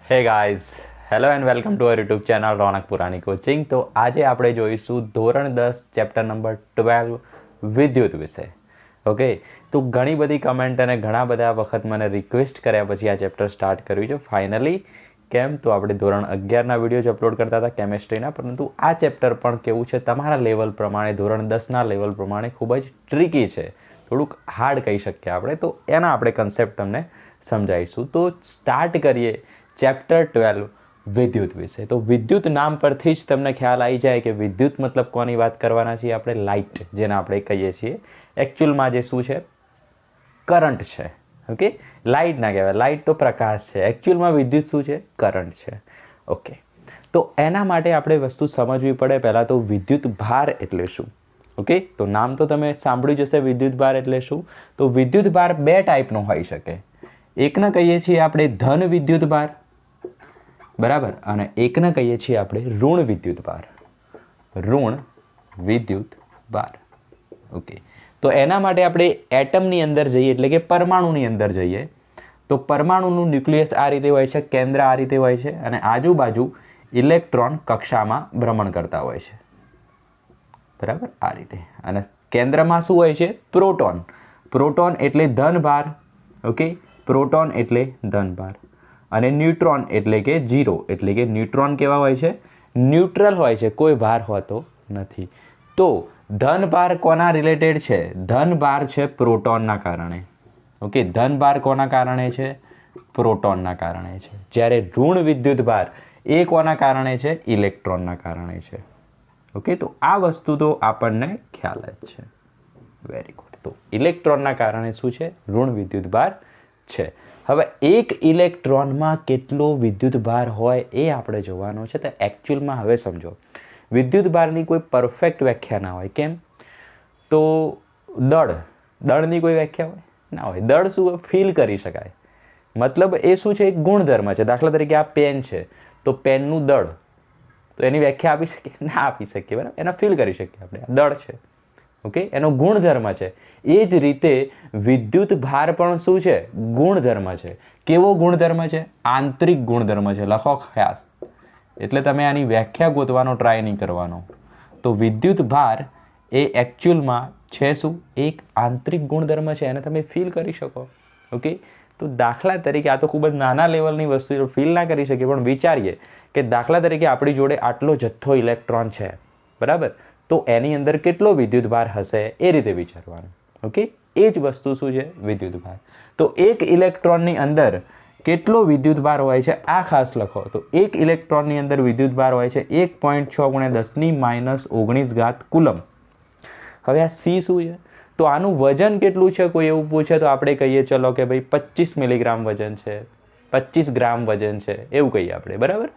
હે guys, hello and welcome to our YouTube channel Raunak Purani coaching. તો આજે આપણે જોઈશું ધોરણ 10 ચેપ્ટર નંબર 12 વિદ્યુત વિશે. ઓકે, તો ઘણી બધી કમેન્ટ અને ઘણા બધા વખત મને રિક્વેસ્ટ કર્યા પછી આ ચેપ્ટર સ્ટાર્ટ કર્યું છે ફાઇનલી. કેમ તો આપણે ધોરણ 11ના વિડીયો જ અપલોડ કરતા હતા કેમેસ્ટ્રીના, પરંતુ આ ચેપ્ટર પણ કેવું છે તમારા લેવલ પ્રમાણે, ધોરણ 10ના લેવલ પ્રમાણે ખૂબ જ ટ્રિકી છે, થોડુંક હાર્ડ કહી શકીએ આપણે. તો એના આપણે કન્સેપ્ટ તમને સમજાવીશું. તો સ્ટાર્ટ કરીએ ચેપ્ટર 12 વિદ્યુત વિશે. તો વિદ્યુત નામ પરથી જ તમને ખ્યાલ આવી જાય કે વિદ્યુત મતલબ કોની વાત કરવાના છીએ આપણે? લાઇટ, જેને આપણે કહીએ છીએ. એકચ્યુઅલમાં જે શું છે? કરંટ છે. ઓકે, લાઇટ ના કહેવાય, લાઇટ તો પ્રકાશ છે. એકચ્યુઅલમાં વિદ્યુત શું છે? કરંટ છે. ઓકે, તો એના માટે આપણે વસ્તુ સમજવી પડે. પહેલાં તો વિદ્યુત ભાર એટલે શું? ઓકે, તો નામ તો તમે સાંભળ્યું જશે, વિદ્યુત ભાર એટલે શું? તો વિદ્યુત ભાર બે ટાઈપનો હોઈ શકે. એકને કહીએ છીએ આપણે ધન વિદ્યુત ભાર, બરાબર, અને એકને કહીએ છીએ આપણે ઋણ વિદ્યુત ભાર. ઋણ વિદ્યુત ભાર. ઓકે, તો એના માટે આપણે એટમની અંદર જઈએ, એટલે કે પરમાણુની અંદર જઈએ. તો પરમાણુનું ન્યુક્લિયસ આ રીતે હોય છે, કેન્દ્ર આ રીતે હોય છે, અને આજુબાજુ ઇલેક્ટ્રોન કક્ષામાં ભ્રમણ કરતા હોય છે, બરાબર, આ રીતે. અને કેન્દ્રમાં શું હોય છે? પ્રોટોન. પ્રોટોન એટલે ધન ભાર. ઓકે, પ્રોટોન એટલે ધન ભાર. અને ન્યુટ્રોન એટલે કે ઝીરો, એટલે કે ન્યુટ્રોન કેવા હોય છે? ન્યુટ્રલ હોય છે, કોઈ ભાર હોતો નથી. તો ધન ભાર કોના રિલેટેડ છે? ધન ભાર છે પ્રોટોનના કારણે. ઓકે, ધન ભાર કોના કારણે છે? પ્રોટોનના કારણે છે. જ્યારે ઋણ વિદ્યુત ભાર એ કોના કારણે છે? ઇલેક્ટ્રોનના કારણે છે. ઓકે, તો આ વસ્તુ તો આપણને ખ્યાલ જ છે. Very good. તો ઇલેક્ટ્રોનના કારણે શું છે? ઋણ વિદ્યુત ભાર છે. હવે એક ઇલેક્ટ્રોનમાં કેટલો વિદ્યુત ભાર હોય એ આપણે જોવાનો છે. તો એકચ્યુઅલમાં હવે સમજો, વિદ્યુત ભારની કોઈ પરફેક્ટ વ્યાખ્યા ના હોય. કેમ? તો દળની કોઈ વ્યાખ્યા હોય ના હોય. દળ શું હોય? ફીલ કરી શકાય. મતલબ એ શું છે? એક ગુણધર્મ છે. દાખલા તરીકે આ પેન છે, તો પેનનું દળ, તો એની વ્યાખ્યા આપી શકીએ? ના આપી શકીએ, બરાબર. એનો ફીલ કરી શકીએ આપણે, દળ છે. ઓકે, એનો ગુણધર્મ છે. એ જ રીતે વિદ્યુત ભાર પણ શું છે? ગુણધર્મ છે. કેવો ગુણધર્મ છે? આંતરિક ગુણધર્મ છે. લખો ખાસ, એટલે તમે આની વ્યાખ્યા ગોતવાનો ટ્રાય નહીં કરવાનો. તો વિદ્યુત ભાર એ એકચ્યુઅલમાં છે શું? એક આંતરિક ગુણધર્મ છે. એને તમે ફીલ કરી શકો. ઓકે, તો દાખલા તરીકે, આ તો ખૂબ જ નાના લેવલની વસ્તુ ફીલ ના કરી શકીએ, પણ વિચારીએ કે દાખલા તરીકે આપણી જોડે આટલો જથ્થો ઇલેક્ટ્રોન છે, બરાબર, તો એની અંદર કેટલો વિદ્યુત ભાર હશે એ રીતે વિચારવાનું. ઓકે, એ જ વસ્તુ શું છે? વિદ્યુત ભાર. તો એક ઇલેક્ટ્રોનની અંદર કેટલો વિદ્યુત ભાર હોય છે આ ખાસ લખો. તો એક ઇલેક્ટ્રોનની અંદર વિદ્યુત ભાર હોય છે 1.6 × 10⁻19 કુલમ. હવે આ સી શું છે? તો આનું વજન કેટલું છે? કોઈ એવું પૂછે તો આપણે કહીએ ચલો કે ભાઈ 25 મિલીગ્રામ વજન છે, 25 ગ્રામ વજન છે, એવું કહીએ આપણે, બરાબર.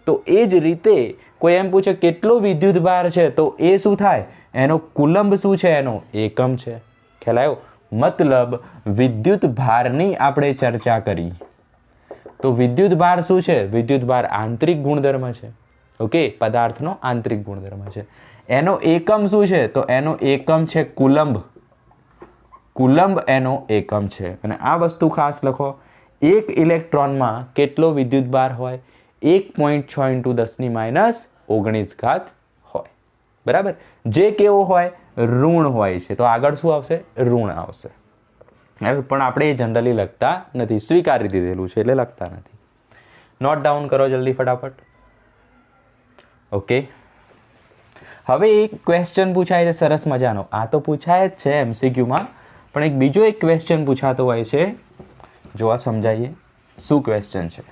તો એ જ રીતે કોઈ એમ પૂછે કેટલો વિદ્યુત ભાર છે, તો એ શું થાય? એનો કુલંબ શું છે? એનો એકમ છે. ખ્યાલ આવ્યો? મતલબ વિદ્યુત ભારની આપણે ચર્ચા કરી. તો વિદ્યુત ભાર શું છે? વિદ્યુત ભાર આંતરિક ગુણધર્મ છે. ઓકે, પદાર્થનો આંતરિક ગુણધર્મ છે. એનો એકમ શું છે? તો એનો એકમ છે કુલંબ. કુલંબ એનો એકમ છે. અને આ વસ્તુ ખાસ લખો. એક ઇલેક્ટ્રોનમાં કેટલો વિદ્યુત ભાર હોય? 1.6 × 10⁻19 હોય, બરાબર. જે કેવો હોય? ઋણ હોય છે. તો આગળ શું આવશે? ઋણ આવશે. પણ આપણે એ જનરલી લખતા નથી, સ્વીકારી દીધેલું છે એટલે લખતા નથી. નોટ ડાઉન કરો જલ્દી ફટાફટ. ઓકે, હવે એક ક્વેશ્ચન પૂછાય છે સરસ મજાનો. આ તો પૂછાય જ છે MCQમાં, પણ એક બીજો એક ક્વેશ્ચન પૂછાતો હોય છે. જોવા સમજાઈએ શું ક્વેશ્ચન છે.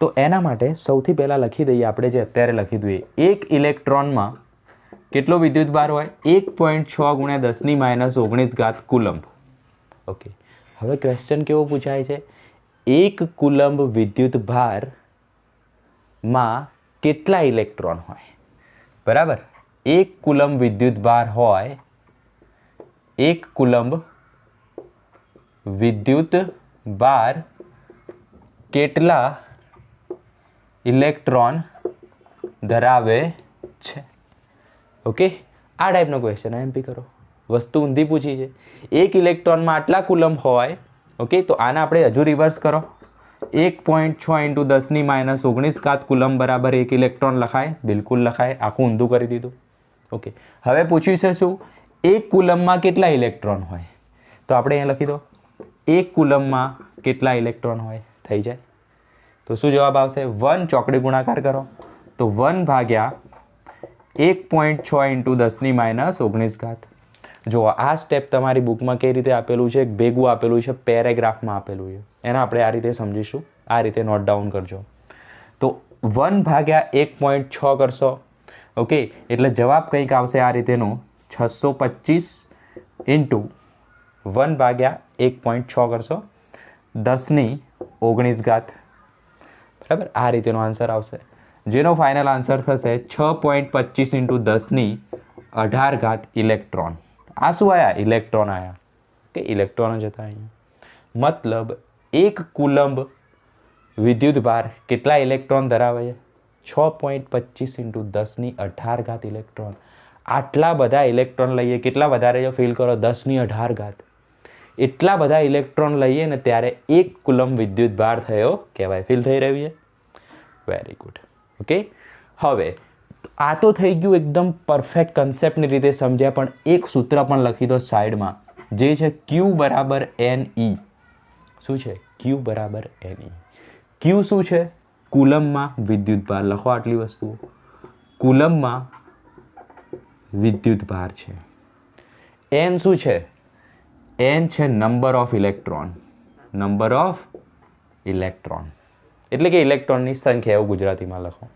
તો એના માટે સૌથી પહેલાં લખી દઈએ આપણે, જે અત્યારે લખી દઈએ. એક ઇલેક્ટ્રોનમાં કેટલો વિદ્યુત ભાર હોય? 1.6 × 10⁻19 કુલંબ. ઓકે, હવે ક્વેશ્ચન કેવો પૂછાય છે? એક કુલંબ વિદ્યુત ભારમાં કેટલા ઇલેક્ટ્રોન હોય? બરાબર. એક કુલંબ વિદ્યુત ભાર હોય, એક કુલંબ વિદ્યુત ભાર કેટલા ઇલેક્ટ્રોન ધરાવે છે? ઓકે, આ ટાઈપનો ક્વેશ્ચન એમપી કરો. વસ્તુ ઊંધી પૂછી છે. એક ઇલેક્ટ્રોનમાં આટલા કુલમ હોય, ઓકે, તો આને આપણે હજુ રિવર્સ કરો. 1.6 ઇન્ટુ 10⁻19 કુલમ બરાબર 1 ઇલેક્ટ્રોન લખાય? બિલકુલ લખાય. આખું ઊંધું કરી દીધું. ઓકે, હવે પૂછ્યું છે શું? 1 કુલમમાં કેટલા ઇલેક્ટ્રોન હોય? તો આપણે અહીંયા લખી દો 1 કુલમમાં કેટલા ઇલેક્ટ્રોન હોય, થઈ જાય. તો શું જવાબ આવશે? 1 ચોકડી ગુણાકાર કરો તો 1 ભાગ્યા 1.6 ઇન્ટુ 10⁻19. જો આ સ્ટેપ તમારી બુકમાં કઈ રીતે આપેલું છે, ભેગું આપેલું છે, પેરેગ્રાફમાં આપેલું છે, એને આપણે આ રીતે સમજીશું. આ રીતે નોટ ડાઉન કરજો. તો 1 ભાગ્યા 1.6 કરશો. ઓકે, એટલે જવાબ કંઈક આવશે આ રીતેનું 625 ઇન્ટુ 1 ભાગ્યા 1.6 કરશો 10⁻19. બરાબર, આ રીતેનો આન્સર આવશે, જેનો ફાઇનલ આન્સર થશે 6.25 ઇન્ટુ 10⁻18 ઇલેક્ટ્રોન. આ શું આવ્યા? ઇલેક્ટ્રોન આવ્યા. કે ઇલેક્ટ્રોન જ હતા અહીંયા. મતલબ 1 કુલંબ વિદ્યુત ભાર કેટલા ઇલેક્ટ્રોન ધરાવે છે? 6.25 ઇન્ટુ 10⁻18 ઇલેક્ટ્રોન. આટલા બધા ઇલેક્ટ્રોન લઈએ, કેટલા વધારે છે ફીલ કરો? 10⁻18. એટલા બધા ઇલેક્ટ્રોન લઈએ ને ત્યારે 1 કુલમ વિદ્યુત ભાર થયો કહેવાય. ફીલ થઈ રહ્યું છે? Very good. ઓકે, હવે આ તો થઈ ગયું એકદમ પરફેક્ટ કન્સેપ્ટની રીતે સમજ્યા, પણ એક સૂત્ર પણ લખી દો સાઈડમાં, જે છે Q બરાબર NE. શું છે? Q બરાબર NE. Q શું છે? કુલમમાં વિદ્યુત ભાર. લખો આટલી વસ્તુઓ. કુલમમાં વિદ્યુત ભાર છે. N શું છે? N છે number of electron. Number of electron એટલે કે ઇલેક્ટ્રોનની સંખ્યા, એવું ગુજરાતીમાં લખો.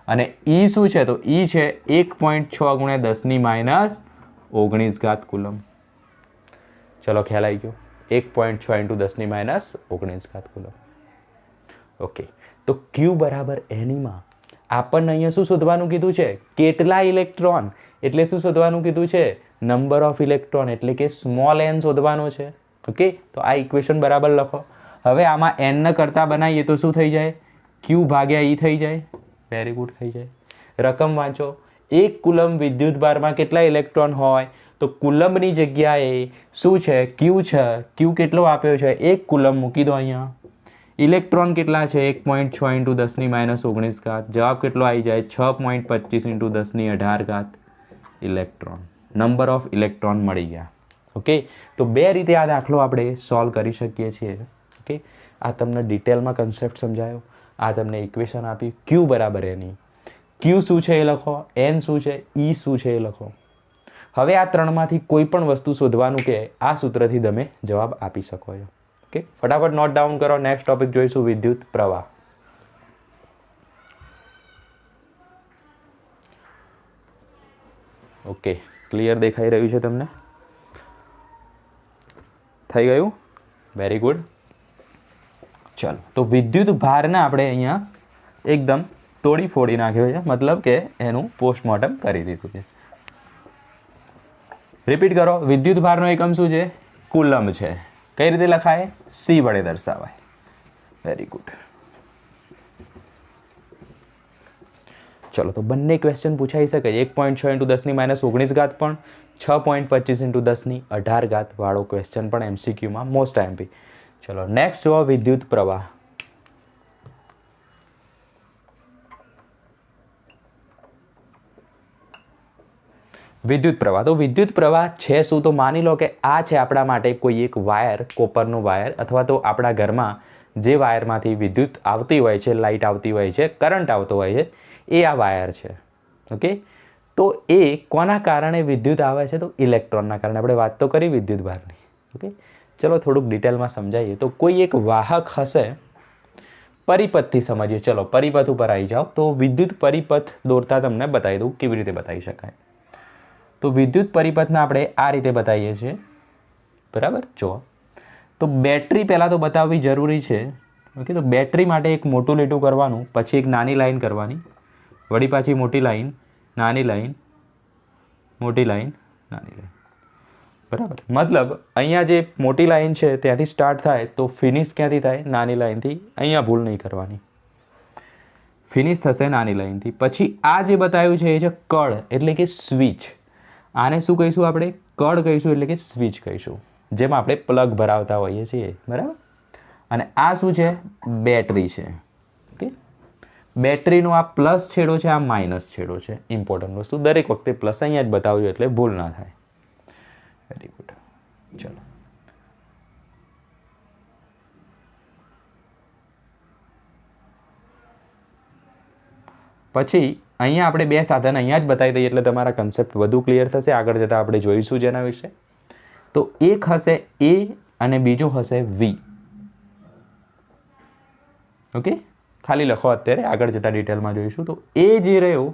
અને E શું છે? તો E છે 1.6 ગુણ્યા 10⁻19 કુલમ. ચલો, ખ્યાલ આવી ગયો? 1.6 ઇન્ટુ 10⁻19 કુલમ. ઓકે, તો Q બરાબર NEમાં આપણને અહીંયા શું શોધવાનું કીધું છે? કેટલા ઇલેક્ટ્રોન. એટલે શું શોધવાનું કીધું છે? નંબર ઓફ ઇલેક્ટ્રોન, એટલે કે સ્મોલ n શોધવાનો છે. ઓકે, તો આ ઇક્વેશન બરાબર લખો. હવે આમાં n કરતા બનાવીએ તો શું થઈ જાય? Q ભાગ્યા E થઈ જાય. વેરી ગુડ, થઈ જાય. રકમ વાંચો. 1 કુલમ વિદ્યુત ભારમાં કેટલા ઇલેક્ટ્રોન હોય? તો કુલમની જગ્યાએ શું છે? Q છે. Q કેટલો આપ્યો છે? 1 કુલમ મૂકી દો અહીંયા. ઇલેક્ટ્રોન કેટલા છે? 1.6 ઇન્ટુ 10⁻19. જવાબ કેટલો આવી જાય? 6.25 into 10⁻18 electron. Number of electron મળી ગયા. ઓકે, તો બે રીતે આ દાખલો આપણે સોલ્વ કરી શકીએ છીએ. ઓકે, આ તમને ડિટેલમાં કન્સેપ્ટ સમજાયો. આ તમને ઇક્વેશન આપી. Q બરાબર NE. Q શું છે એ લખો, N શું છે, E શું છે એ લખો. હવે આ ત્રણમાંથી કોઈ પણ વસ્તુ શોધવાનું કે આ સૂત્રથી તમે જવાબ આપી શકો છો. ઓકે, ફટાફટ નોટ ડાઉન કરો. નેક્સ્ટ ટોપિક જોઈશું વિદ્યુત પ્રવાહ. ઓકે, ક્લિયર દેખાઈ રહ્યું છે તમને? થઈ ગયું? Very good. ચાલો, તો વિદ્યુત ભારને આપણે અહીંયા એકદમ તોડી ફોડી નાખ્યો છે, મતલબ કે એનું પોસ્ટમોર્ટમ કરી દીધું છે. રિપીટ કરો. વિદ્યુત ભારનો એકમ શું છે? કુલમ છે. કઈ રીતે લખાય? C વડે દર્શાવાય. Very good. ચલો, તો બંને ક્વેશ્ચન પૂછાઈ શકે. 1.6 ઇન્ટુ 10⁻19 પણ, 6.25 ઇન્ટુ 10⁻18 વાળો ક્વેશ્ચન પણ MCQમાં મોસ્ટ MP. ચલો, નેક્સ્ટ જુઓ વિદ્યુત પ્રવાહ. વિદ્યુત પ્રવાહ. તો વિદ્યુત પ્રવાહ છે શું? તો માની લો કે આ છે આપણા માટે કોઈ એક વાયર, કોપરનો વાયર, અથવા તો આપણા ઘરમાં જે વાયરમાંથી વિદ્યુત આવતી હોય છે, લાઇટ આવતી હોય છે, કરંટ આવતો હોય છે, એ આ વાયર છે. ઓકે, તો એ કોના કારણે વિદ્યુત આવે છે? તો ઇલેક્ટ્રોનના કારણે. આપણે વાત તો કરી વિદ્યુત ભારની. ઓકે, ચલો થોડુંક ડિટેલમાં સમજાવીએ. તો કોઈ એક વાહક હશે, પરિપથથી સમજીએ. ચલો, પરિપથ ઉપર આવી જાઓ. તો વિદ્યુત પરિપથ દોરતા તમને બતાવી દઉં કેવી રીતે બતાવી શકાય. તો વિદ્યુત પરિપથને આપણે આ રીતે બતાવીએ છીએ. બરાબર, જુઓ. તો બેટરી પહેલાં તો બતાવવી જરૂરી છે. ઓકે, તો બેટરી માટે એક મોટું લીટું કરવાનું, પછી એક નાની લાઈન કરવાની, વળી પાછી મોટી લાઈન, નાની લાઈન, મોટી લાઈન, નાની લાઈન. બરાબર, મતલબ અહીંયા જે મોટી લાઈન છે ત્યાંથી સ્ટાર્ટ થાય તો ફિનિશ ક્યાંથી થાય? નાની લાઈનથી. અહીંયા ભૂલ નહીં કરવાની. ફિનિશ થશે નાની લાઈનથી. પછી આ જે બતાવ્યું છે એ છે કળ, એટલે કે સ્વિચ. આને શું કહીશું આપણે? કળ કહીશું, એટલે કે સ્વિચ કહીશું. જેમાં આપણે પ્લગ ભરાવતા હોઈએ છીએ, બરાબર. અને આ શું છે? બેટરી છે. ઓકે, બેટરીનો આ પ્લસ છેડો છે, આ માઇનસ છેડો છે. ઇમ્પોર્ટન્ટ વસ્તુ, દરેક વખતે પ્લસ અહીંયા જ બતાવજો એટલે ભૂલ ના થાય. Very good. ચલો, પછી અહીંયા આપણે બે સાધન અહીંયા જ બતાવી દઈએ એટલે તમારા કન્સેપ્ટ વધુ ક્લિયર થશે. આગળ જતાં આપણે જોઈશું જેના વિશે. તો એક હશે એ અને બીજું હશે વી. ઓકે, ખાલી લખો અત્યારે, આગળ જતાં ડિટેલમાં જોઈશું. તો એ જે રહ્યું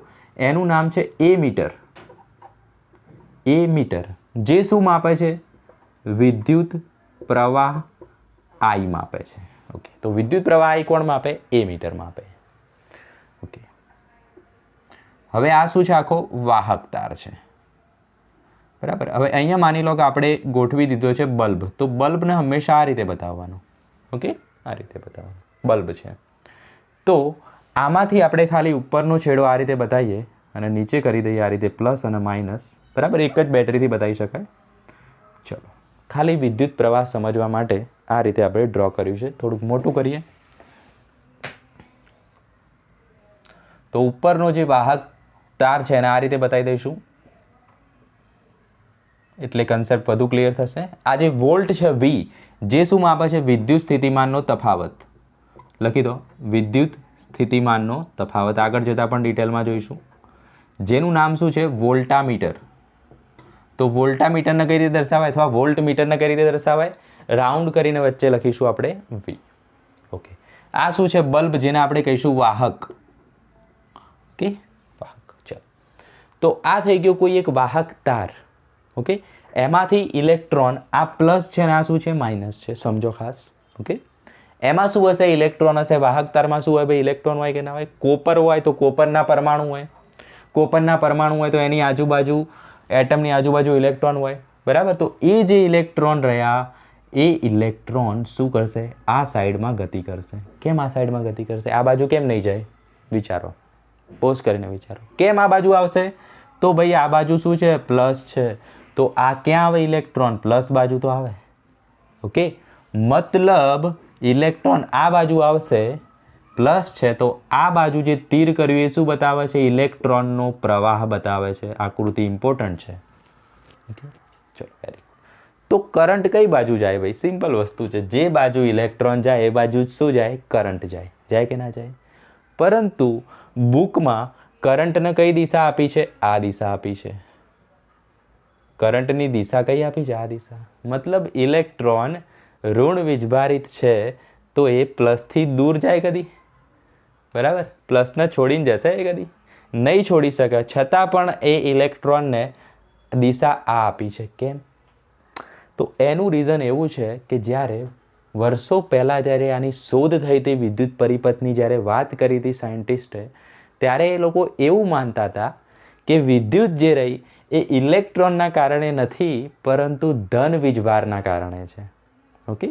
એનું નામ છે એ મીટર. એ મીટર જે શું માપે છે? વિદ્યુત પ્રવાહ આઈ માપે છે. ઓકે, તો વિદ્યુત પ્રવાહ આઈ કોણ માપે? એ મીટર માપે. ઓકે, હવે આ શું છે? આખો વાહક તાર છે, બરાબર. હવે અહીંયા માની લો કે આપણે ગોઠવી દીધો છે બલ્બ, તો બલ્બને હંમેશા આ રીતે બતાવવાનું. ઓકે, આ રીતે બતાવવાનું. બલ્બ છે તો આમાંથી આપણે ખાલી ઉપરનો છેડો આ રીતે બતાવીએ અને નીચે કરી દઈએ આ રીતે પ્લસ અને માઇનસ, બરાબર. એક જ બેટરીથી બતાવી શકાય. ચલો, ખાલી વિદ્યુત પ્રવાહ સમજવા માટે આ રીતે આપણે ડ્રો કર્યું છે. થોડુંક મોટું કરીએ તો ઉપરનો જે વાહક તાર છે એને આ રીતે બતાવી દઈશું એટલે કન્સેપ્ટ વધુ ક્લિયર થશે. આ જે વોલ્ટ છે વી, જે શું માપે છે? વિદ્યુત સ્થિતિમાનનો તફાવત. લખી દો, વિદ્યુત સ્થિતિમાનનો તફાવત. આગળ જતાં પણ ડિટેલમાં જોઈશું. જેનું નામ શું છે? વોલ્ટામીટર. તો વોલ્ટામીટરને કઈ રીતે દર્શાવાય અથવા વોલ્ટ મીટરને કઈ રીતે દર્શાવાય? રાઉન્ડ કરીને વચ્ચે લખીશું આપણે વી. ઓકે, આ શું છે? બલ્બ, જેને આપણે કહીશું વાહક. ઓકે, વાહક. ચલો, તો આ થઈ ગયો કોઈ એક વાહક તાર. ઓકે, એમાંથી ઇલેક્ટ્રોન, આ પ્લસ છે ને આ શું છે? માઇનસ છે. સમજો ખાસ. ઓકે, એમાં શું હશે? ઇલેક્ટ્રોન હશે. વાહક તારમાં શું હોય ભાઈ? ઇલેક્ટ્રોન હોય કે ના હોય? કોપર હોય તો કોપરના પરમાણુ હોય. કોપરના પરમાણુ હોય તો એની આજુબાજુ, એટમની આજુબાજુ ઇલેક્ટ્રોન હોય, બરાબર. તો એ જે ઇલેક્ટ્રોન રહ્યા એ ઇલેક્ટ્રોન શું કરશે? આ સાઈડમાં ગતિ કરશે. કેમ આ સાઈડમાં ગતિ કરશે? આ બાજુ કેમ નહીં જાય? વિચારો, પોઝ કરીને વિચારો. કેમ આ બાજુ આવશે? તો ભાઈ આ બાજુ શું છે? પ્લસ છે. તો આ ક્યાં આવે? ઇલેક્ટ્રોન પ્લસ બાજુ તો આવે. ઓકે, મતલબ ઇલેક્ટ્રોન આ બાજુ આવશે, પ્લસ છે. તો આ બાજુ જે તીર કર્યું એ શું બતાવે છે? ઇલેક્ટ્રોનનો પ્રવાહ બતાવે છે. આકૃતિ ઇમ્પોર્ટન્ટ છે. ઓકે, ચલો, વેરી ગુડ. તો કરંટ કઈ બાજુ જાય ભાઈ? સિમ્પલ વસ્તુ છે. જે બાજુ ઇલેક્ટ્રોન જાય એ બાજુ શું જાય? કરંટ જાય. જાય કે ના જાય? પરંતુ બુકમાં કરંટને કઈ દિશા આપી છે? આ દિશા આપી છે. કરંટની દિશા કઈ આપી છે? આ દિશા. મતલબ ઇલેક્ટ્રોન ઋણ વીજભારિત છે તો એ પ્લસથી દૂર જાય કદી, બરાબર. પ્લસને છોડીને જશે એ કદી નહીં છોડી શકે. છતાં પણ એ ઇલેક્ટ્રોનને દિશા આ આપી છે. કેમ? તો એનું રીઝન એવું છે કે જ્યારે વર્ષો પહેલાં જ્યારે આની શોધ થઈ હતી, વિદ્યુત પરિપથની જ્યારે વાત કરી હતી સાયન્ટિસ્ટે, ત્યારે એ લોકો એવું માનતા હતા કે વિદ્યુત જે રહી એ ઇલેક્ટ્રોનના કારણે નથી પરંતુ ધન વીજભારના કારણે છે. ઓકે,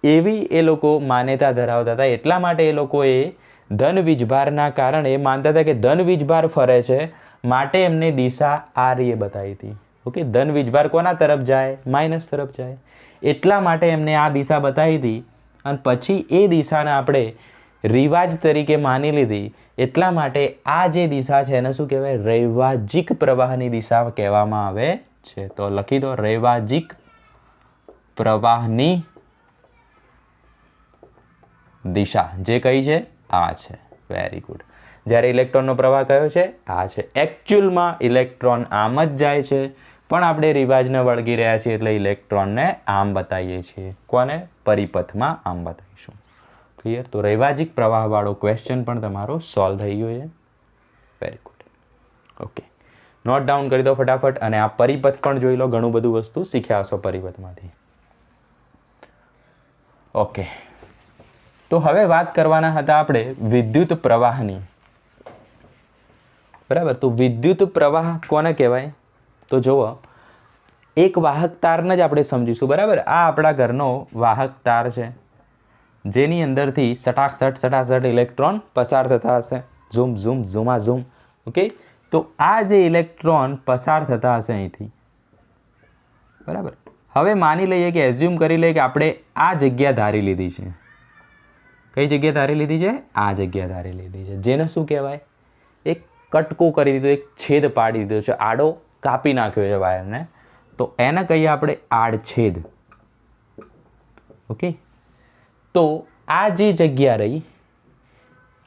એવી એ લોકો માન્યતા ધરાવતા હતા. એટલા માટે એ લોકોએ ધન વીજભારના કારણે માનતા હતા કે ધન વીજભાર ફરે છે, માટે એમને દિશા આ રીતે બતાવી હતી. ઓકે, ધન વીજભાર કોના તરફ જાય? માઇનસ તરફ જાય. એટલા માટે એમને આ દિશા બતાવી હતી અને પછી એ દિશાને આપણે રિવાજ તરીકે માની લીધી. એટલા માટે આ જે દિશા છે એને શું કહેવાય? રૈવાજિક પ્રવાહની દિશા કહેવામાં આવે છે. તો લખી દો, રૈવાજિક પ્રવાહની દિશા જે કઈ છે? આ છે. Very good. જ્યારે ઇલેક્ટ્રોનનો પ્રવાહ કયો છે? આ છે. એકચ્યુઅલમાં ઇલેક્ટ્રોન આમ જ જાય છે પણ આપણે રિવાજને વળગી રહ્યા છીએ એટલે ઇલેક્ટ્રોનને આમ બતાવીએ છીએ. કોને? પરિપથમાં આમ બતાવીશું. ક્લિયર? તો રૈવાજિક પ્રવાહવાળો ક્વેશ્ચન પણ તમારો સોલ્વ થઈ ગયો છે. Very good. Okay, note down કરી દો ફટાફટ અને આ પરિપથ પણ જોઈ લો. ઘણું બધું વસ્તુ શીખ્યા હશો પરિપથમાંથી. ઓકે, તો હવે વાત કરવાના હતા આપણે વિદ્યુત પ્રવાહની, બરાબર. તો વિદ્યુત પ્રવાહ કોને કહેવાય? તો જુઓ, એક વાહક તારને જ આપણે સમજીશું, બરાબર. આ આપણા ઘરનો વાહક તાર છે જેની અંદરથી સટાસટ ઇલેક્ટ્રોન પસાર થતા હશે. ઝૂમ ઝૂમ ઝૂમા ઝૂમ. ઓકે, તો આ જે ઇલેક્ટ્રોન પસાર થતા હશે અહીંથી, બરાબર, હવે માની લઈએ કે એઝ્યુમ કરી લઈએ કે આપણે આ જગ્યા ધારી લીધી છે. કઈ જગ્યા ધારી લીધી છે? આ જગ્યા ધારી લીધી છે, જેને શું કહેવાય? એક કટકો કરી દીધો, એક છેદ પાડી દીધો છે, આડો કાપી નાખ્યો છે વાયરને, તો એને કહીએ આપણે આડછેદ. ઓકે, તો આ જે જગ્યા રહી,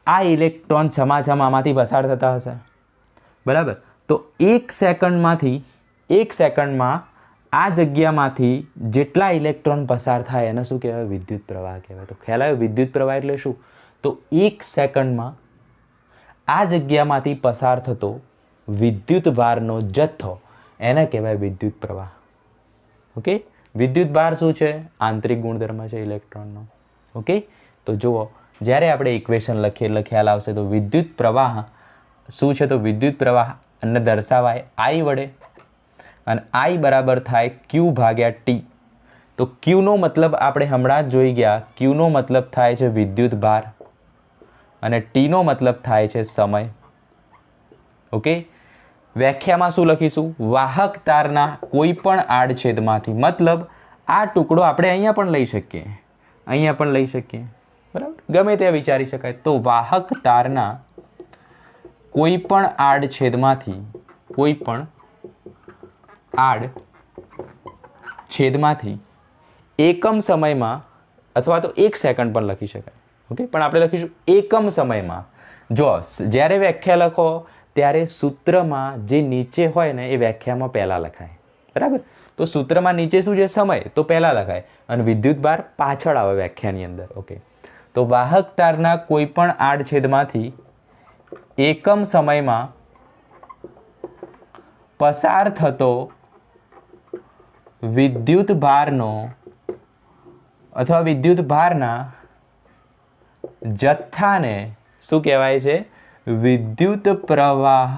આ ઇલેક્ટ્રોન છમાછમ આમાંથી પસાર થતા હશે, બરાબર. તો 1 સેકન્ડમાં આ જગ્યામાંથી જેટલા ઇલેક્ટ્રોન પસાર થાય એને શું કહેવાય? વિદ્યુત પ્રવાહ કહેવાય. તો ખ્યાલ આવ્યો? વિદ્યુત પ્રવાહ એટલે શું? તો 1 સેકન્ડમાં આ જગ્યામાંથી પસાર થતો વિદ્યુત ભારનો જથ્થો એને કહેવાય વિદ્યુત પ્રવાહ. ઓકે, વિદ્યુત ભાર શું છે? આંતરિક ગુણધર્મ છે ઇલેક્ટ્રોનનો. ઓકે, તો જુઓ, જ્યારે આપણે ઇક્વેશન લખીએ એટલે ખ્યાલ આવશે. તો વિદ્યુત પ્રવાહ શું છે? તો વિદ્યુત પ્રવાહ અને દર્શાવાય I વડે, અને I બરાબર થાય Q ભાગ્યા T. તો Qનો મતલબ આપણે હમણાં જ જોઈ ગયા, Qનો મતલબ થાય છે વિદ્યુત ભાર અને Tનો મતલબ થાય છે સમય. ઓકે, વ્યાખ્યામાં શું લખીશું? વાહક તારના કોઈ પણ આડછેદમાંથી, મતલબ આ ટુકડો આપણે અહીંયા પણ લઈ શકીએ, અહીંયા પણ લઈ શકીએ, બરાબર, ગમે તે વિચારી શકાય. તો વાહક તારના કોઈ પણ આડછેદમાંથી, કોઈ પણ આડછેદમાંથી એકમ સમયમાં, અથવા તો 1 સેકન્ડ પણ લખી શકાય. ઓકે, પણ આપણે લખીશું એકમ સમયમાં. જો જ્યારે વ્યાખ્યા લખો ત્યારે સૂત્રમાં જે નીચે હોય ને એ વ્યાખ્યામાં પહેલાં લખાય, બરાબર. તો સૂત્રમાં નીચે શું છે? સમય, તો પહેલાં લખાય, અને વિદ્યુત ભાર પાછળ આવે વ્યાખ્યાની અંદર. ઓકે, તો વાહક તારના કોઈ પણ આડછેદમાંથી એકમ સમયમાં પસાર થતો વિદ્યુત ભારનો અથવા વિદ્યુત ભારના જથ્થાને શું કહેવાય છે? વિદ્યુત પ્રવાહ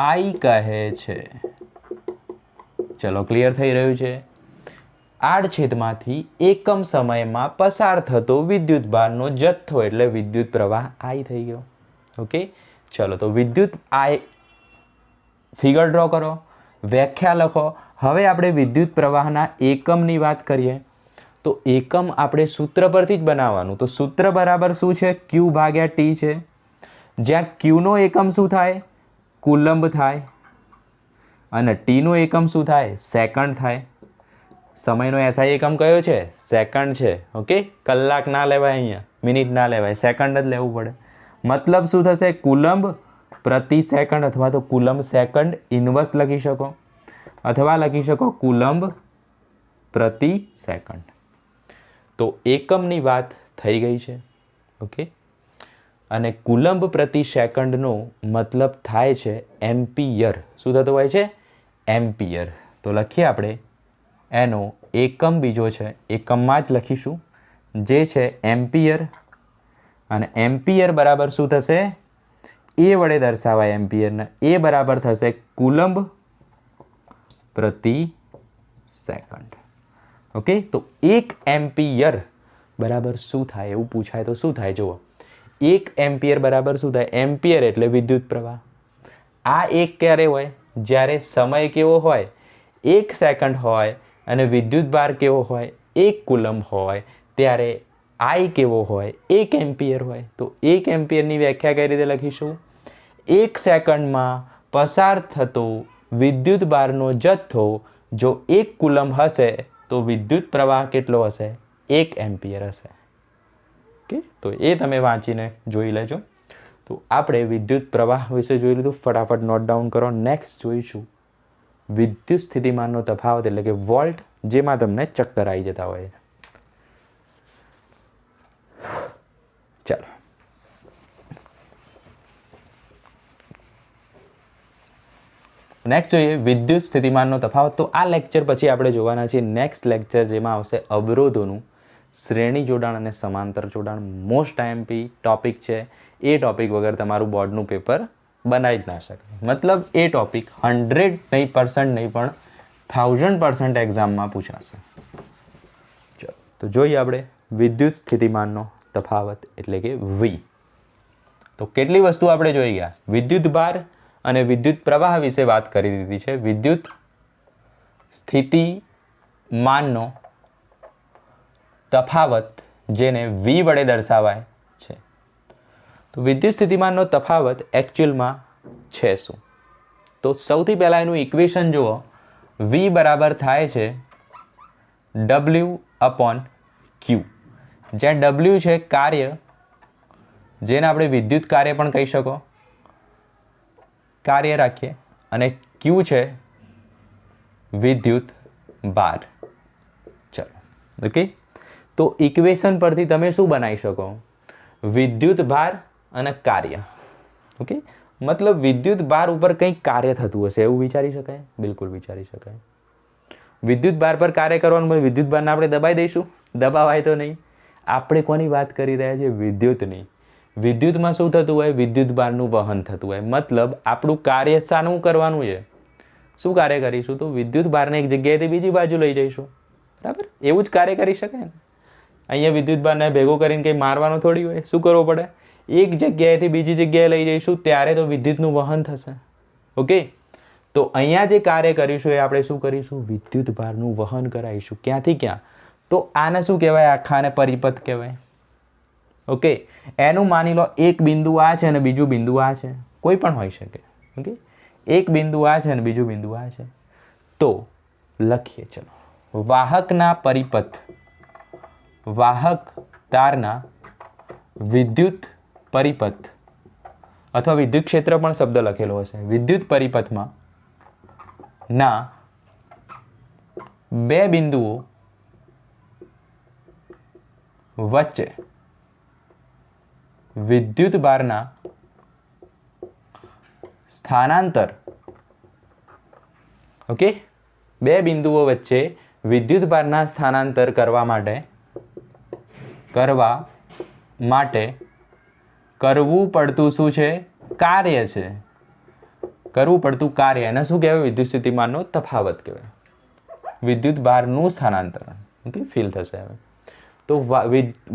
I કહે છે. ચલો, ક્લિયર થઈ રહ્યું છે? આડછેદમાંથી એકમ સમયમાં પસાર થતો વિદ્યુત ભારનો જથ્થો એટલે વિદ્યુત પ્રવાહ I થઈ ગયો. ઓકે, ચલો, તો વિદ્યુત I ફિગર ડ્રો કરો, વ્યાખ્યા લખો. હવે આપણે વિદ્યુત પ્રવાહના એકમની વાત કરીએ તો એકમ આપણે સૂત્ર પરથી જ બનાવવાનું. તો સૂત્ર બરાબર શું છે? Q ભાગ્યા T છે, જ્યાં Qનો એકમ શું થાય? કુલંબ થાય, અને Tનો એકમ શું થાય? સેકન્ડ થાય. સમયનો SI એકમ કયો છે? સેકન્ડ છે. ઓકે, કલાક ના લેવાય, અહીંયા મિનિટ ના લેવાય, સેકન્ડ જ લેવું પડે. મતલબ શું થશે? કુલંબ પ્રતિ સેકન્ડ, અથવા તો કુલંબ સેકન્ડ ઇન્વર્સ લખી શકો, અથવા લખી શકો કુલંબ પ્રતિ સેકન્ડ. તો એકમની વાત થઈ ગઈ છે. ઓકે, અને કુલંબ પ્રતિ સેકન્ડનો મતલબ થાય છે એમ્પિયર. શું થતું હોય છે? એમ્પિયર. તો લખીએ આપણે એનો એકમ બીજો છે, એકમમાં જ લખીશું, જે છે એમ્પિયર. અને એમ્પિયર બરાબર શું થશે? એ વડે દર્શાવાય એમ્પિયરને. એ બરાબર થશે કુલંબ પ્રતિ સેકન્ડ. ઓકે, તો 1 એમ્પિયર બરાબર શું થાય એવું પૂછાય તો શું થાય? જુઓ, 1 એમ્પિયર બરાબર શું થાય? એમ્પિયર એટલે વિદ્યુત પ્રવાહ. આ એક ક્યારે હોય? જ્યારે સમય કેવો હોય? 1 સેકન્ડ હોય, અને વિદ્યુત ભાર કેવો હોય? 1 કુલંબ હોય, ત્યારે I કેવો હોય? 1 એમ્પિયર હોય. તો 1 એમ્પિયરની વ્યાખ્યા કઈ રીતે લખીશું? 1 સેકન્ડમાં પસાર થતો વિદ્યુત ભારનો જથ્થો જો 1 કુલંબ હશે તો વિદ્યુત પ્રવાહ કેટલો હશે? 1 એમ્પિયર હશે. ઓકે, તો એ તમે વાંચીને જોઈ લેજો. તો આપણે વિદ્યુત પ્રવાહ વિશે જોઈ લીધું. ફટાફટ નોટ ડાઉન કરો. નેક્સ્ટ જોઈશું વિદ્યુત સ્થિતિમાનનો તફાવત એટલે કે વોલ્ટ, જેમાં તમને ચક્કર આવી જતા હોય. ચાલો, નેક્સ્ટ જોઈએ વિદ્યુત સ્થિતિમાનનો તફાવત. તો આ લેક્ચર પછી આપણે જોવાના છીએ નેક્સ્ટ લેક્ચર, જેમાં આવશે અવરોધોનું શ્રેણી જોડાણ અને સમાંતર જોડાણ. મોસ્ટ આઈએમપી ટોપિક છે. એ ટોપિક વગર તમારું બોર્ડનું પેપર બનાવી જ ના શકે. મતલબ એ ટોપિક 100 નહીં, % નહીં, પણ 1000% એક્ઝામમાં પૂછાશે. ચલો, તો જોઈએ આપણે વિદ્યુત સ્થિતિમાનનો તફાવત એટલે કે V. તો કેટલી વસ્તુ આપણે જોઈ ગયા? વિદ્યુત ભાર અને વિદ્યુત પ્રવાહ વિશે વાત કરી દીધી છે. વિદ્યુત સ્થિતિ માનનો તફાવત જેને V વડે દર્શાવાય છે. તો વિદ્યુત સ્થિતિમાનનો તફાવત એકચ્યુઅલમાં છે શું? તો સૌથી પહેલાં એનું ઇક્વેશન જુઓ. V બરાબર થાય છે W/Q, જ્યાં W છે કાર્ય, જેને આપણે વિદ્યુત કાર્ય પણ કહી શકો, કાર્ય રાખીએ, અને Q છે વિદ્યુત ભાર. ચલો, ઓકે. તો ઇક્વેશન પરથી તમે શું બનાવી શકો? વિદ્યુત ભાર અને કાર્ય. ઓકે, મતલબ વિદ્યુત ભાર ઉપર કંઈક કાર્ય થતું હશે એવું વિચારી શકાય? બિલકુલ વિચારી શકાય. વિદ્યુત ભાર પર કાર્ય કરવાનું, વિદ્યુત ભારને આપણે દબાઈ દઈશું? દબાવાય તો નહીં. આપણે કોની વાત કરી રહ્યા છીએ? વિદ્યુતની. વિદ્યુતમાં શું થતું હોય? વિદ્યુત ભારનું વહન થતું હોય. મતલબ આપણું કાર્ય શાનું કરવાનું છે? શું કાર્ય કરીશું? તો વિદ્યુત ભારને એક જગ્યાએથી બીજી બાજુ લઈ જઈશું. બરાબર, એવું જ કાર્ય કરી શકાય ને. અહીંયા વિદ્યુત ભારને ભેગો કરીને કંઈ મારવાનું થોડી હોય. શું કરવું પડે? એક જગ્યાએથી બીજી જગ્યાએ લઈ જઈશું ત્યારે તો વિદ્યુતનું વહન થશે. ઓકે, તો અહીંયા જે કાર્ય કરીશું એ આપણે શું કરીશું? વિદ્યુત ભારનું વહન કરાવીશું. ક્યાંથી ક્યાં? તો આને શું કહેવાય? આખાને પરિપથ કહેવાય. ઓકે, એનું માની લો એક બિંદુ આ છે અને બીજું બિંદુ આ છે, કોઈ પણ હોઈ શકે. ઓકે, એક બિંદુ આ છે અને બીજું બિંદુ આ છે. તો લખીએ, ચલો. વાહકના પરિપથ, વાહક તારના વિદ્યુત પરિપથ અથવા વિદ્યુત ક્ષેત્ર પણ શબ્દ લખેલો હશે. વિદ્યુત પરિપથમાં ના બે બિંદુઓ વચ્ચે વિદ્યુત ભારના સ્થાનાંતર, ઓકે, બે બિંદુઓ વચ્ચે વિદ્યુત ભારના સ્થાનાંતર કરવા માટે કરવું પડતું શું છે? કાર્ય છે. કરવું પડતું કાર્ય, એને શું કહેવાય? વિદ્યુત સ્થિતિમાનનો તફાવત કહેવાય. વિદ્યુત ભારનું સ્થાનાંતરણ. ઓકે, ફીલ થશે હવે. તો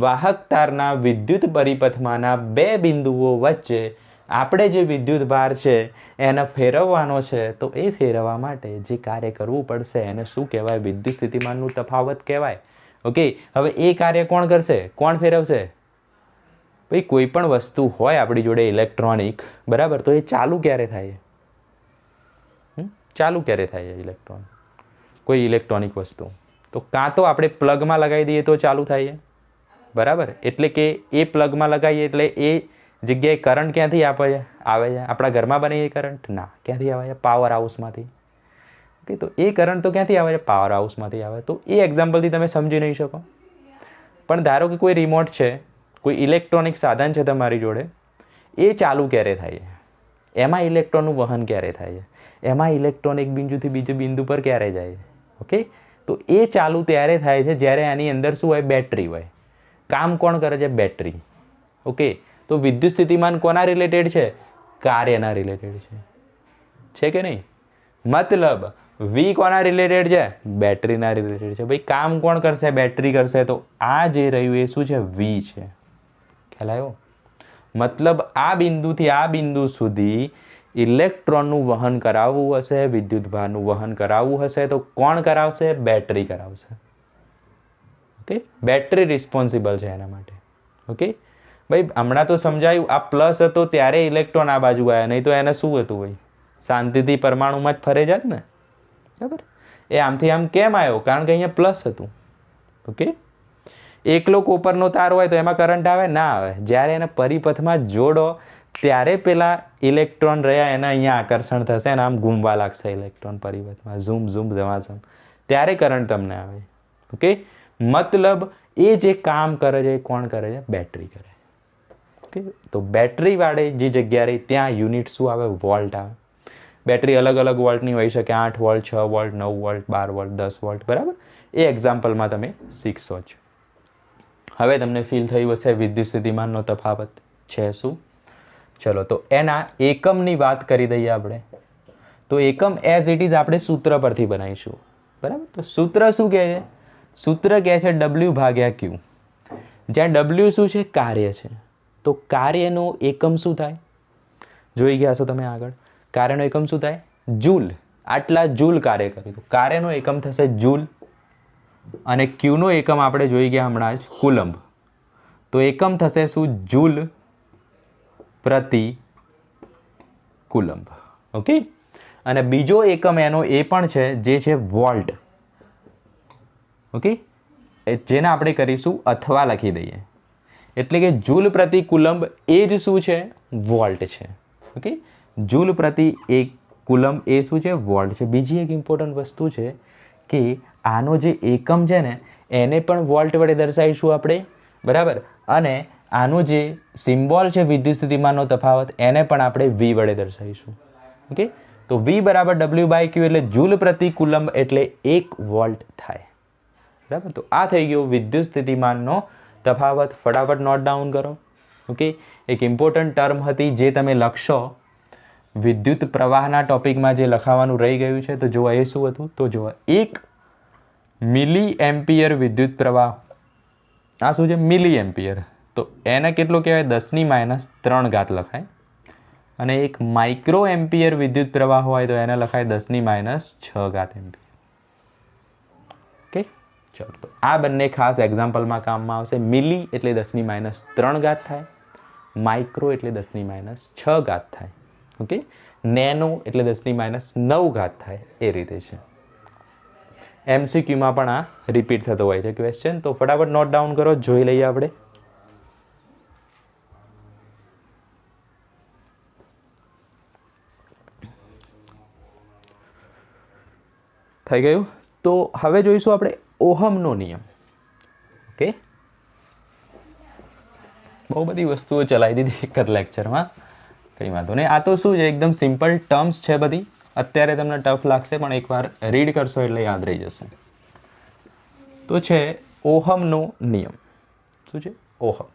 વાહક તારના વિદ્યુત પરિપથમાંના બે બિંદુઓ વચ્ચે આપણે જે વિદ્યુત ભાર છે એને ફેરવવાનો છે. તો એ ફેરવવા માટે જે કાર્ય કરવું પડશે એને શું કહેવાય? વિદ્યુત સ્થિતિમાનનું તફાવત કહેવાય. ઓકે, હવે એ કાર્ય કોણ કરશે? કોણ ફેરવશે? ભાઈ, કોઈ પણ વસ્તુ હોય આપણી જોડે ઇલેક્ટ્રોનિક, બરાબર, તો એ ચાલુ ક્યારે થાય? ચાલુ ક્યારે થાય ઇલેક્ટ્રોન? કોઈ ઇલેક્ટ્રોનિક વસ્તુ તો કાં તો આપણે પ્લગમાં લગાવી દઈએ તો ચાલુ થાય, બરાબર. એટલે કે એ પ્લગમાં લગાવીએ એટલે એ જગ્યાએ કરંટ ક્યાંથી આવે છે? આપણા ઘરમાં બને એ કરંટ? ના. ક્યાંથી આવે છે? પાવર હાઉસમાંથી. ઓકે, તો એ કરંટ તો ક્યાંથી આવે છે? પાવર હાઉસમાંથી આવે. તો એ એક્ઝામ્પલથી તમે સમજી નહીં શકો. પણ ધારો કે કોઈ રિમોટ છે, કોઈ ઇલેક્ટ્રોનિક સાધન છે તમારી જોડે, એ ચાલુ ક્યારે થાય? એમાં ઇલેક્ટ્રોનનું વહન ક્યારે થાય? એમાં ઇલેક્ટ્રોન એક બિંદુથી બીજું બિંદુ પર ક્યારે જાય? ઓકે, તો એ ચાલુ ત્યારે થાય છે જ્યારે આની અંદર શું હોય? બેટરી હોય. કામ કોણ કરે છે? બેટરી. ઓકે, તો વિદ્યુત સ્થિતિમાન કોના રિલેટેડ છે? કાર્યના રિલેટેડ છે કે નહીં? મતલબ V કોના રિલેટેડ છે? બેટરીના રિલેટેડ છે. ભાઈ, કામ કોણ કરશે? બેટરી કરશે. તો આ જે રહ્યું એ શું છે? V છે. ખ્યાલ આવ્યો? મતલબ આ બિંદુથી આ બિંદુ સુધી ઇલેક્ટ્રોનનું વહન કરાવવું હશે, વિદ્યુત ભારનું વહન કરાવવું હશે, તો કોણ કરાવશે? બેટરી કરાવશે. ઓકે, બેટરી રિસ્પોન્સિબલ છે એના માટે. ઓકે ભાઈ, હમણાં તો સમજાયું. આ પ્લસ હતો ત્યારે ઇલેક્ટ્રોન આ બાજુ આવ્યા, નહીં તો એને શું હતું? ભાઈ, શાંતિથી પરમાણુમાં જ ફરે જાત ને, બરાબર. એ આમથી આમ કેમ આવ્યો? કારણ કે અહીંયા પ્લસ હતું. ઓકે, એકલો કોપરનો તાર હોય તો એમાં કરંટ આવે? ના આવે. જ્યારે એને પરિપથમાં જોડો ત્યારે પેલા ઇલેક્ટ્રોન રહ્યા એના અહીંયા આકર્ષણ થશે અને આમ ઘૂમવા લાગશે ઇલેક્ટ્રોન પરિપથમાં, ઝૂમ ઝૂમ ઝમાઝમ, ત્યારે કરંટ તમને આવે. ઓકે, મતલબ એ જે કામ કરે છે એ કોણ કરે છે? બેટરી કરે. ઓકે, તો બેટરી વાળી જે જગ્યા રહી ત્યાં યુનિટ શું આવે? વોલ્ટ આવે. બેટરી અલગ અલગ વોલ્ટની હોઈ શકે, 8 volt, 6 volt, 9 volt, 12 volt, 10 volt, બરાબર. એ એક્ઝામ્પલમાં તમે શીખશો જ. હવે તમને ફીલ થયું હશે વિદ્યુત સ્થિતિમાનનો તફાવત છે શું. ચલો, તો એના એકમની વાત કરી દઈએ આપણે. તો એકમ એઝ ઇટ ઇઝ આપણે સૂત્ર પરથી બનાવીશું, બરાબર. તો સૂત્ર શું કહે છે? સૂત્ર કહે છે W/Q, જ્યાં W શું છે? કાર્ય છે. તો કાર્યનો એકમ શું થાય? જોઈ ગયા છો તમે આગળ. કાર્યનો એકમ શું થાય? જૂલ. આટલા જૂલ કાર્ય કર્યું. કાર્યનો એકમ થશે જૂલ. અને ક્યુનો એકમ આપણે જોઈ ગયા હમણાં જ કુલંબ, તો એકમ થશે શું? જૂલ પ્રતિ કુલંબ. ઓકે, અને બીજો એકમ એનો એ પણ છે જે છે વોલ્ટ. ઓકે, જેને આપણે કરીશું અથવા લખી દઈએ, એટલે કે જૂલ પ્રતિ કુલંબ એ જ શું છે? વોલ્ટ છે. ઓકે, જૂલ પ્રતિ એક કુલંબ એ શું છે? વોલ્ટ છે. બીજી એક ઇમ્પોર્ટન્ટ વસ્તુ છે કે આનો જે એકમ છે ને એને પણ વોલ્ટ વડે દર્શાવીશું આપણે, બરાબર, અને આનું જે સિમ્બોલ છે વિદ્યુત સ્થિતિમાનનો તફાવત એને પણ આપણે V વડે દર્શાવીશું. ઓકે, તો V બરાબર W/Q એટલે જૂલ પ્રતિ કુલંબ એટલે 1 વોલ્ટ થાય. બરાબર, તો આ થઈ ગયો વિદ્યુત સ્થિતિમાનનો તફાવત. ફટાફટ નોટ ડાઉન કરો. ઓકે, એક ઇમ્પોર્ટન્ટ ટર્મ હતી જે તમે લખશો વિદ્યુત પ્રવાહના ટોપિકમાં, જે લખાવાનું રહી ગયું છે. તો જોવા એ શું હતું? તો જોવા 1 મિલી એમ્પિયર વિદ્યુત પ્રવાહ, આ શું છે? મિલી એમ્પિયર, તો એને કેટલું કહેવાય? 10⁻³ લખાય. અને 1 માઇક્રો એમ્પિયર વિદ્યુત પ્રવાહ હોય તો એને લખાય 10⁻6 એમ્પિયર. ઓકે, ચલો, તો આ બંને ખાસ એક્ઝામ્પલમાં કામમાં આવશે. મિલી એટલે 10⁻³ થાય, માઇક્રો એટલે 10⁻6 થાય. ઓકે, નેનો એટલે 10⁻9 થાય. એ રીતે છે. MCQમાં પણ આ રિપીટ થતો હોય છે ક્વેશ્ચન. તો ફટાફટ નોટ ડાઉન કરો, જોઈ લઈએ આપણે. થઈ ગયું? તો હવે જોઈશું આપણે ઓહમનો નિયમ. ઓકે, બહુ બધી વસ્તુઓ ચલાવી દીધી એક જ લેક્ચરમાં, કંઈ વાંધો નહીં. આ તો શું છે? એકદમ સિમ્પલ ટર્મ્સ છે બધી. અત્યારે તમને ટફ લાગશે પણ એકવાર રીડ કરશો એટલે યાદ રહી જશે. તો છે ઓહમનો નિયમ. શું છે? ઓહમ.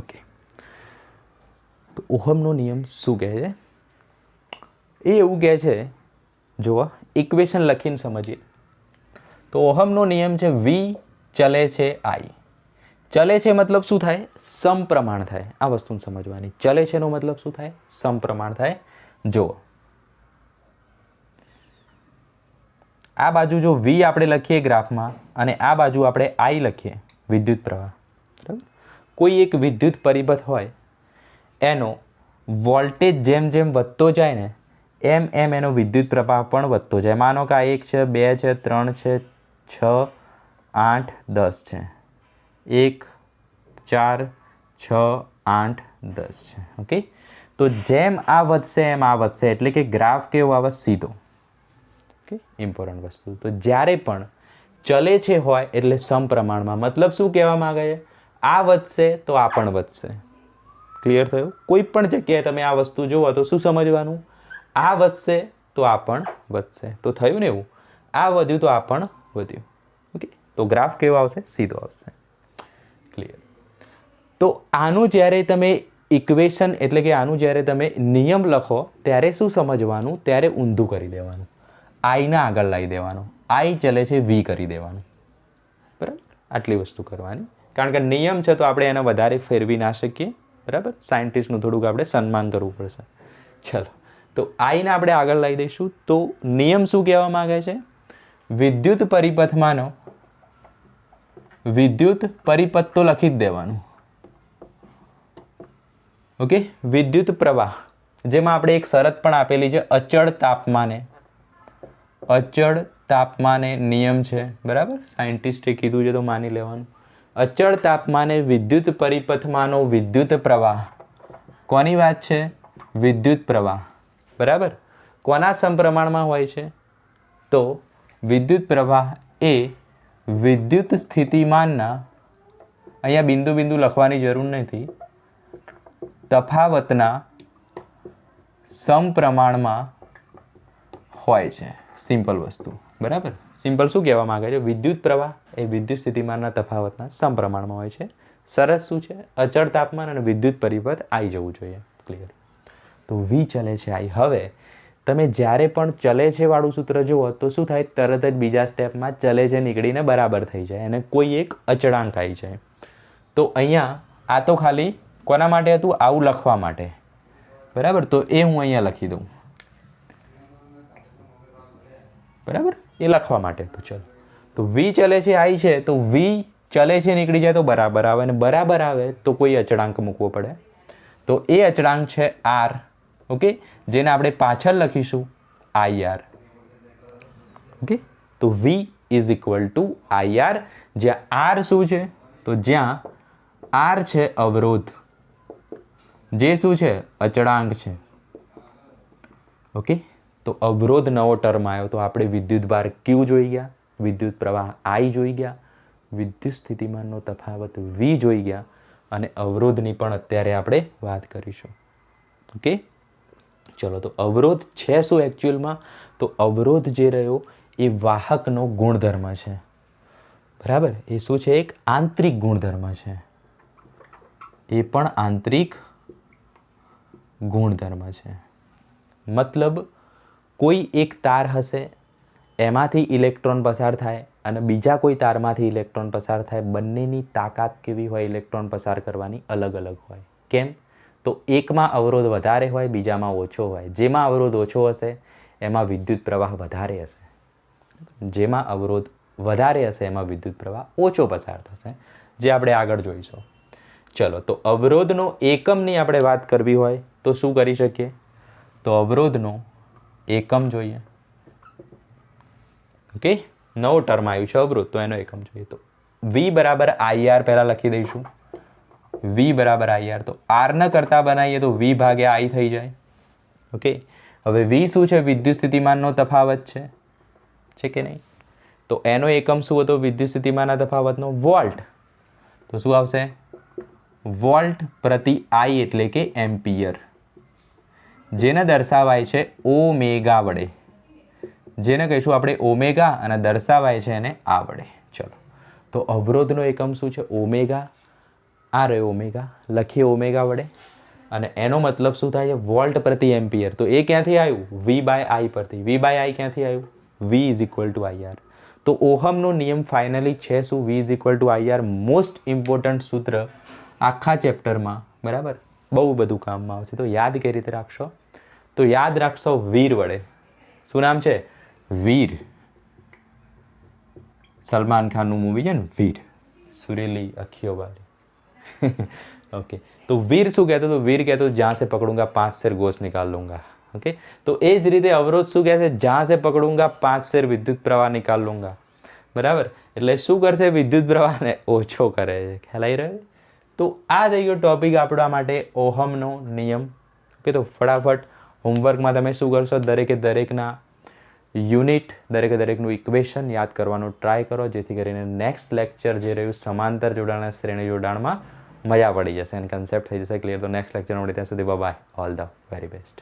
ઓકે, તો ઓહમનો નિયમ શું કહે છે? એ એવું કહે છે, જુઓ ઇક્વેશન લખીને સમજીએ. તો ઓહમનો નિયમ છે V ચલે છે I. ચલે છે મતલબ શું થાય? સમપ્રમાણ થાય. આ વસ્તુને સમજવાની. ચલે છે નો મતલબ શું થાય? સમપ્રમાણ થાય. જુઓ, આ બાજુ જો V આપણે લખીએ ગ્રાફમાં અને આ બાજુ આપણે I લખીએ, વિદ્યુત પ્રવાહ, બરાબર. કોઈ એક વિદ્યુત પરિપથ હોય, એનો વોલ્ટેજ જેમ જેમ વધતો જાય ને એમ એમ એનો વિદ્યુત પ્રવાહ પણ વધતો જાય. માનો કે આ 1 છે, 2 છે, 3 છે, 6, 8, 10 છે. 1, 4, 6, 8, 10 છે. ઓકે, તો જેમ આ વધશે એમ આ વધશે, એટલે કે ગ્રાફ કેવો આવે? સીધો. ઓકે, ઇમ્પોર્ટન્ટ વસ્તુ. તો જ્યારે પણ ચલે છે હોય એટલે સમપ્રમાણમાં. મતલબ શું કહેવા માંગે છે? આ વધશે તો આ પણ વધશે. ક્લિયર થયું? કોઈ પણ જગ્યાએ તમે આ વસ્તુ જુઓ તો શું સમજવાનું? આ વધશે તો આ પણ વધશે. તો થયું ને એવું? આ વધ્યું તો આ પણ વધ્યું. ઓકે, તો ગ્રાફ કેવો આવશે? સીધો આવશે. ક્લિયર? તો આનું જ્યારે તમે ઇક્વેશન એટલે કે આનું જ્યારે તમે નિયમ લખો ત્યારે શું સમજવાનું? ત્યારે ઊંધું કરી દેવાનું. આઈને આગળ લાવી દેવાનું. I ચલે છે V કરી દેવાનું. બરાબર, આટલી વસ્તુ કરવાની. કારણ કે નિયમ છે તો આપણે એને વધારે ફેરવી ના શકીએ. બરાબર, સાયન્ટિસ્ટનું થોડુંક આપણે સન્માન કરવું પડશે. ચલો, તો આઈને આપણે આગળ લાવી દઈશું. તો નિયમ શું કહેવા માંગે છે? વિદ્યુત પરિપથમાંનો વિદ્યુત પરિપથ તો લખી જ દેવાનું. ઓકે, વિદ્યુત પ્રવાહ, જેમાં આપણે એક શરત પણ આપેલી છે, અચળ તાપમાને નિયમ છે. બરાબર, સાયન્ટિસ્ટે કીધું છે તો માની લેવાનું. અચળ તાપમાને વિદ્યુત પરિપથમાંનો વિદ્યુત પ્રવાહ. કોની વાત છે? વિદ્યુત પ્રવાહ. બરાબર, કોના સમપ્રમાણમાં હોય છે? તો વિદ્યુત પ્રવાહ એ વિદ્યુત સ્થિતિમાનના, અહીંયા બિંદુ બિંદુ લખવાની જરૂર નથી, તફાવતના સમપ્રમાણમાં હોય છે. સિમ્પલ વસ્તુ. બરાબર, સિમ્પલ શું કહેવા માંગે છે? વિદ્યુત પ્રવાહ એ વિદ્યુત સ્થિતિમાનના તફાવતના સમપ્રમાણમાં હોય છે. શરત શું છે? અચળ તાપમાન અને વિદ્યુત પરિપથ I જવું જોઈએ. ક્લિયર? તો V ચલે છે I. હવે તમે જ્યારે પણ ચલે છે વાળું સૂત્ર જુઓ તો શું થાય? તરત જ બીજા સ્ટેપમાં ચલે છે નીકળીને બરાબર થઈ જાય અને કોઈ એક અચળાંક આવી જાય. તો અહીંયા આ તો ખાલી કોના માટે હતું? આવું લખવા માટે. બરાબર, તો એ હું અહીંયા લખી દઉં. બરાબર, એ લખવા માટે તો ચલો, તો વી ચલે છે આઈ છે, તો વી ચલે છે નીકળી જાય તો બરાબર આવે, અને બરાબર આવે તો કોઈ અચળાંક મૂકવો પડે. તો એ અચળાંક છે આર. ઓકે, જેને આપણે પાછળ લખીશું આઈ આર. ઓકે, તો V is equal to I R, જ્યાં આર શું છે, તો જ્યાં આર છે અવરોધ, જે શું છે અચળાંક છે. ઓકે, તો અવરોધ નવો ટર્મ આવ્યો, તો આપણે વિદ્યુત ભાર ક્યુ જોઈ ગયા, વિદ્યુત પ્રવાહ આઈ જોઈ ગયા, વિદ્યુત સ્થિતિમાનનો તફાવત વી જોઈ ગયા, અને અવરોધની પણ અત્યારે આપણે વાત કરીશું. ઓકે, ચલો, તો અવરોધ છે શું એકચ્યુઅલમાં, તો અવરોધ જે રહ્યો એ વાહકનો ગુણધર્મ છે. બરાબર, એ શું છે, એક આંતરિક ગુણધર્મ છે, એ પણ આંતરિક ગુણધર્મ છે. મતલબ કોઈ એક તાર હશે, એમાંથી ઇલેક્ટ્રોન પસાર થાય અને બીજા કોઈ તારમાંથી ઇલેક્ટ્રોન પસાર થાય, બંનેની તાકાત કેવી હોય ઇલેક્ટ્રોન પસાર કરવાની અલગ અલગ હોય. કેમ, તો એકમાં અવરોધ વધારે હોય, બીજામાં ઓછો હોય. જેમાં અવરોધ ઓછો હશે એમાં વિદ્યુત પ્રવાહ વધારે હશે, જેમાં અવરોધ વધારે હશે એમાં વિદ્યુત પ્રવાહ ઓછો પસાર થશે, જે આપણે આગળ જોઈશું. ચલો, તો અવરોધનો એકમની આપણે વાત કરવી હોય તો શું કરી શકીએ, તો અવરોધનો એકમ જોઈએ. ઓકે, નવો ટર્મ આવ્યું છે અવરોધ, તો એનો એકમ જોઈએ. તો વી બરાબર આઈ આર પહેલાં લખી દઈશું. વી બરાબર આઈ આર, તો આરના કરતાં બનાવીએ તો વી ભાગ્યા આઈ થઈ જાય. ઓકે, હવે વી શું છે, વિદ્યુત સ્થિતિમાનનો તફાવત છે કે નહીં, તો એનો એકમ શું હતો વિદ્યુત સ્થિતિમાનના તફાવતનો, વોલ્ટ. તો શું આવશે, વોલ્ટ પ્રતિ આઈ એટલે કે એમ્પિયર, જેને દર્શાવાય છે ઓમેગા વડે, જેને કહીશું આપણે ઓમેગા, અને દર્શાવાય છે એને આ વડે. ચલો, તો અવરોધનો એકમ શું છે, ઓમેગા. આ રહ્યો ઓમેગા, લખીએ ઓમેગા વડે, અને એનો મતલબ શું થાય છે, વોલ્ટ પ્રતિ એમ્પિયર. તો એ ક્યાંથી આવ્યું, વી બાય આઈ પરથી. વી બાય આઈ ક્યાંથી આવ્યું, V is equal to I R. તો ઓહમનો નિયમ ફાઇનલી છે શું, V is equal to I R. Most important સૂત્ર આખા ચેપ્ટરમાં. બરાબર, બહુ બધું કામમાં આવશે, તો યાદ કઈ રીતે રાખશો, તો યાદ રાખશો વીર વડે. શું નામ છે, વીર. સલમાન ખાનનું મૂવી છે ને વીર, સુરીલી અખિયો વાલી. ઓકે, તો વીર શું કહેતો, તો વીર કહેતો જ્યાં से पकड़ूंगा 5 सेर गोश्त निकाल लूंगा. ઓકે, તો એ જ રીતે અવરોધ શું કહે છે, જ્યાં से पकड़ूंगा 5 सेर विद्युत प्रवाह निकाल लूंगा. બરાબર, એટલે શું કરશે, વિદ્યુત પ્રવાહને ઓછો કરે છે. ખ્યાલ આવી રહ્યો. તો આ થઈ ગયો ટોપિક આપણા માટે ઓહમનો નિયમ. ઓકે, તો ફટાફટ હોમવર્કમાં તમે શું કરશો, દરેકે દરેકના યુનિટ, દરેકે દરેકનું ઇક્વેશન યાદ કરવાનું ટ્રાય કરો, જેથી કરીને નેક્સ્ટ લેક્ચર જે રહ્યું સમાંતર જોડાણ અને શ્રેણી જોડાણમાં મજા પડી જશે અને કન્સેપ્ટ થઈ જશે ક્લિયર. તો નેક્સ્ટ લેક્ચર મળે ત્યાં સુધી bye, all the very best.